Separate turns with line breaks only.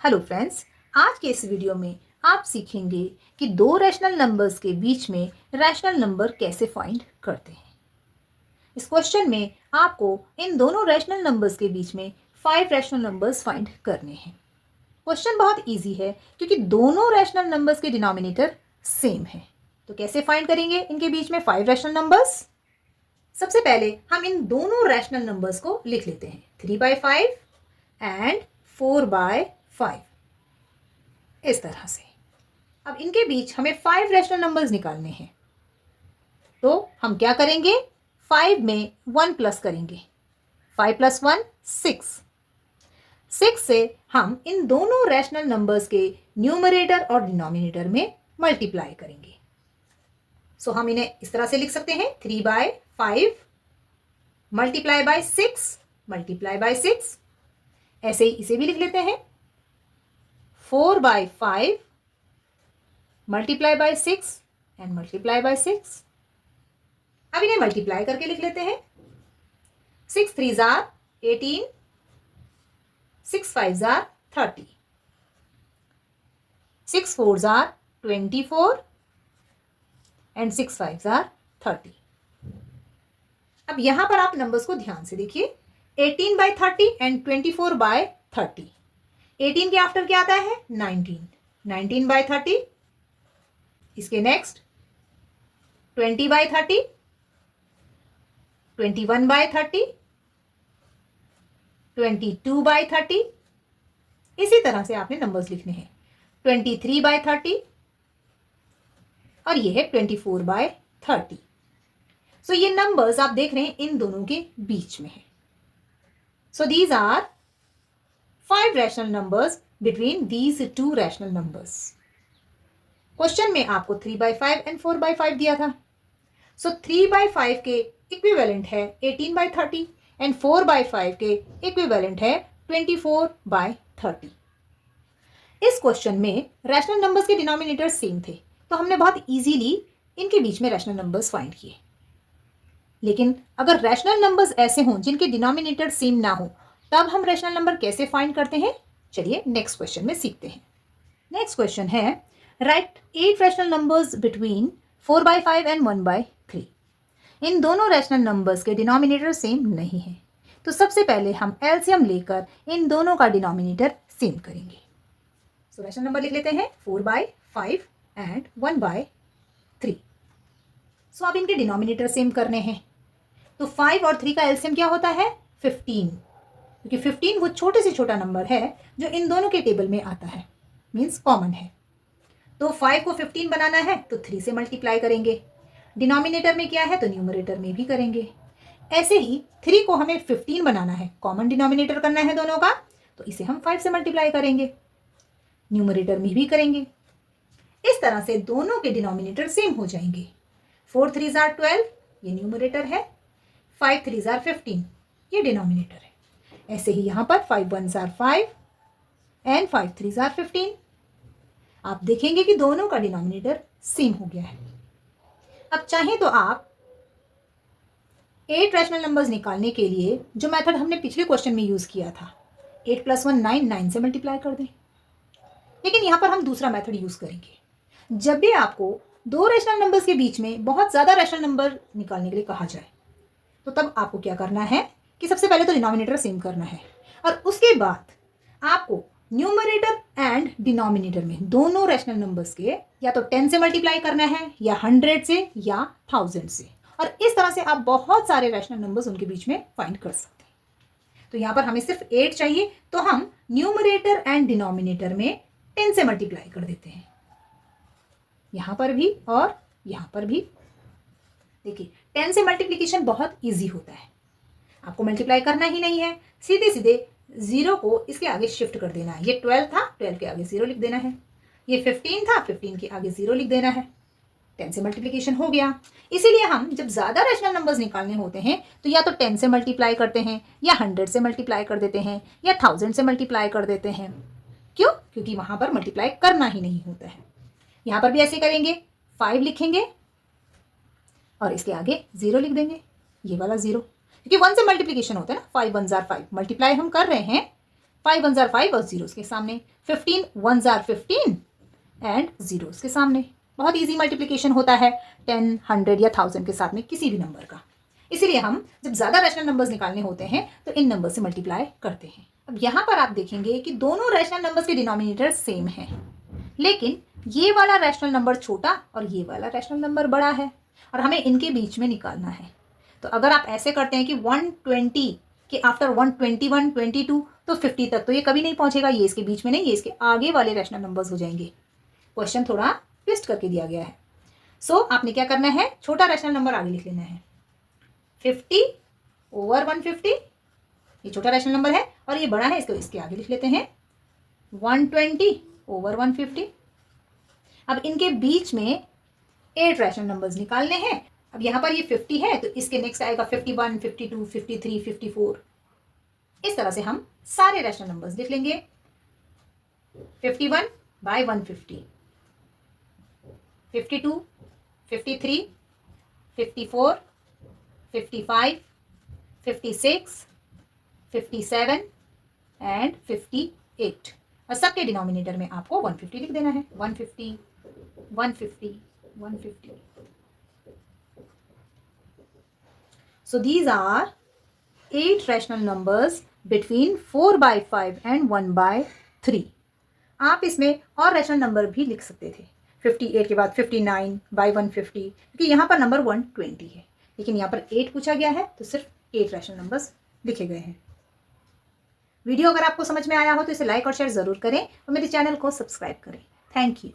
Hello friends, आज के इस वीडियो में आप सीखेंगे कि दो रैशनल नंबर्स के बीच में रैशनल नंबर कैसे फाइंड करते हैं। इस क्वेश्चन में आपको इन दोनों रैशनल नंबर्स के बीच में 5 रैशनल नंबर्स फाइंड करने हैं। क्वेश्चन बहुत इजी है क्योंकि दोनों रैशनल नंबर्स के डिनोमिनेटर सेम है। तो कैसे फाइंड करेंगे इनके बीच में 5 रैशनल नंबर्स? सबसे पहले हम इन दोनों रैशनल नंबर्स को लिख लेते हैं, 3/5 एंड 4/5, इस तरह से। अब इनके बीच हमें 5 रैशनल नंबर्स निकालने हैं। तो हम क्या करेंगे, 5 में 1 प्लस करेंगे। 5 + 1 6। 6 से हम इन दोनों रैशनल नंबर्स के न्यूमरेटर और डिनोमिनेटर में मल्टीप्लाई करेंगे। सो हम इन्हें इस तरह से लिख सकते हैं, 3/5 मल्टीप्लाई बाय 6 मल्टीप्लाई बाय 6। ऐसे ही इसे भी लिख लेते हैं, 4/5 multiply by 6 and multiply by 6। अब इन्हें मल्टीप्लाई करके लिख लेते हैं, 6 3s are 18, 6 5s are 30, 6 4s are 24 and 6 5s are 30। अब यहां पर आप नंबर्स को ध्यान से देखिए, 18/30 एंड 24/30। 18 के आफ्टर क्या आता है, 19, 19/30। इसके नेक्स्ट 20/30, 21/30, 22/30। इसी तरह से आपने नंबर्स लिखने हैं, 23/30 और ये है 24/30। सो ये नंबर्स आप देख रहे हैं इन दोनों के बीच में है। So these are 5 rational numbers between these 2 rational numbers. Question में आपको 3/5 एंड 4/5 दिया था। सो 3/5 के इक्विवेलेंट है 18/30 एंड 4/5 के इक्विवेलेंट है 24/30। इस क्वेश्चन में रैशनल नंबर्स के डिनोमिनेटर सेम थे, तो हमने बहुत इजीली इनके बीच में रैशनल नंबर्स फाइंड किए। लेकिन अगर रैशनल नंबर्स ऐसे हों जिनके डिनोमिनेटर सेम ना हो, तब हम रैशनल नंबर कैसे फाइंड करते हैं? चलिए नेक्स्ट क्वेश्चन में सीखते हैं। नेक्स्ट क्वेश्चन है, right 8 rational numbers between 4/5 and 1/3। इन दोनों रैशनल नंबर्स के डिनोमिनेटर सेम नहीं है, तो सबसे पहले हम एलसीएम लेकर इन दोनों का डिनोमिनेटर सेम करेंगे। सो रैशनल नंबर लिख लेते हैं, 4/5 एंड 1/3। सो अब इनके डिनोमिनेटर सेम करने हैं, तो 5 और 3 का एलसीएम क्या होता है, 15, क्योंकि 15 वो छोटे से छोटा नंबर है जो इन दोनों के टेबल में आता है, मीन्स कॉमन है। तो 5 को 15 बनाना है तो 3 से मल्टीप्लाई करेंगे। डिनोमिनेटर में क्या है तो न्यूमरेटर में भी करेंगे। ऐसे ही 3 को हमें 15 बनाना है, कॉमन डिनोमिनेटर करना है दोनों का, तो इसे हम 5 से मल्टीप्लाई करेंगे, न्यूमरेटर में भी करेंगे। इस तरह से दोनों के डिनोमिनेटर सेम हो जाएंगे। 4 3s are 12, ये न्यूमरेटर है, 5 3s are 15, ये डिनोमिनेटर है। ऐसे ही यहां पर 5 1s are 5 and 5 3s are 15। आप देखेंगे कि दोनों का डिनोमिनेटर सेम हो गया है। अब चाहें तो आप 8 रैशनल नंबर्स निकालने के लिए जो मेथड हमने पिछले क्वेश्चन में यूज किया था, 8 + 1 9, 9 से मल्टीप्लाई कर दें। लेकिन यहां पर हम दूसरा मेथड यूज करेंगे। जब भी आपको दो रैशनल नंबर्स के बीच में बहुत ज्यादा रैशनल नंबर निकालने के लिए कहा जाए, तो तब आपको क्या करना है कि सबसे पहले तो डिनोमिनेटर सेम करना है, और उसके बाद आपको न्यूमरेटर एंड डिनोमिनेटर में दोनों रैशनल नंबर्स के या तो 10 से मल्टीप्लाई करना है, या 100 से, या 1000 से, और इस तरह से आप बहुत सारे रैशनल नंबर्स उनके बीच में फाइंड कर सकते हैं। तो यहां पर हमें सिर्फ 8 चाहिए, तो हम न्यूमरेटर एंड डिनोमिनेटर में 10 से मल्टीप्लाई कर देते हैं, यहां पर भी और यहां पर भी। देखिए 10 से मल्टीप्लीकेशन बहुत इजी होता है, आपको मल्टीप्लाई करना ही नहीं है, सीधे सीधे 0 को इसके आगे शिफ्ट कर देना है। ये 12 था, 12 के आगे 0 लिख देना है। ये 15 था, 15 के आगे 0 लिख देना है। 10 से मल्टीप्लिकेशन हो गया। इसीलिए हम जब ज़्यादा रैशनल नंबर्स निकालने होते हैं तो या तो 10 से मल्टीप्लाई करते हैं, या 100 से मल्टीप्लाई कर देते हैं, या 1000 से मल्टीप्लाई कर देते हैं। क्यों? क्योंकि वहाँ पर मल्टीप्लाई करना ही नहीं होता है। यहाँ पर भी ऐसे करेंगे, 5 लिखेंगे और इसके आगे 0 लिख देंगे, ये वाला 0, क्योंकि 1 से मल्टीप्लिकेशन होता है ना, 5 1s are 5, मल्टीप्लाई हम कर रहे हैं 5 1 5 और जीरोस के सामने, 15 1 15 एंड जीरोस के सामने। बहुत इजी मल्टीप्लिकेशन होता है 10, 100 या 1000 के साथ में किसी भी नंबर का। इसीलिए हम जब ज़्यादा रैशनल नंबर्स निकालने होते हैं तो इन नंबर से मल्टीप्लाई करते हैं। अब यहाँ पर आप देखेंगे कि दोनों रैशनल नंबर्स के डिनोमिनेटर सेम हैं, लेकिन ये वाला रैशनल नंबर छोटा और ये वाला रैशनल नंबर बड़ा है और हमें इनके बीच में निकालना है। तो अगर आप ऐसे करते हैं कि 120 के आफ्टर 121, 22 तो 50 तक तो ये कभी नहीं पहुंचेगा, ये इसके बीच में नहीं, ये इसके आगे वाले रैशनल नंबर्स हो जाएंगे। क्वेश्चन थोड़ा ट्विस्ट करके दिया गया है। सो आपने क्या करना है, छोटा रैशनल नंबर आगे लिख लेना है। 50 ओवर 150 ये छोटा रैशनल नंबर है और ये बड़ा है, इसको इसके आगे लिख लेते हैं 120 ओवर 150। अब इनके बीच में 8 रैशनल नंबर्स निकालने हैं। अब यहाँ पर ये 50 है तो इसके नेक्स्ट आएगा 51, 52, 53, 54। इस तरह से हम सारे रैशनल नंबर्स लिख लेंगे। 51 बाय 150, 52, 53, 54, 55, 56, 57 एंड 58 और सबके डिनोमिनेटर में आपको 150 लिख देना है। 150, 150, 150। So these are 8 rational numbers between 4 by 5 and 1 by 3. आप इसमें और रैशनल नंबर भी लिख सकते थे। 58 के बाद 59 बाई 150, क्योंकि यहाँ पर नंबर 120 है, लेकिन यहाँ पर 8 पूछा गया है तो सिर्फ 8 रैशनल नंबर्स लिखे गए हैं। वीडियो अगर आपको समझ में आया हो तो इसे लाइक और शेयर ज़रूर करें और मेरे चैनल को सब्सक्राइब करें। Thank you.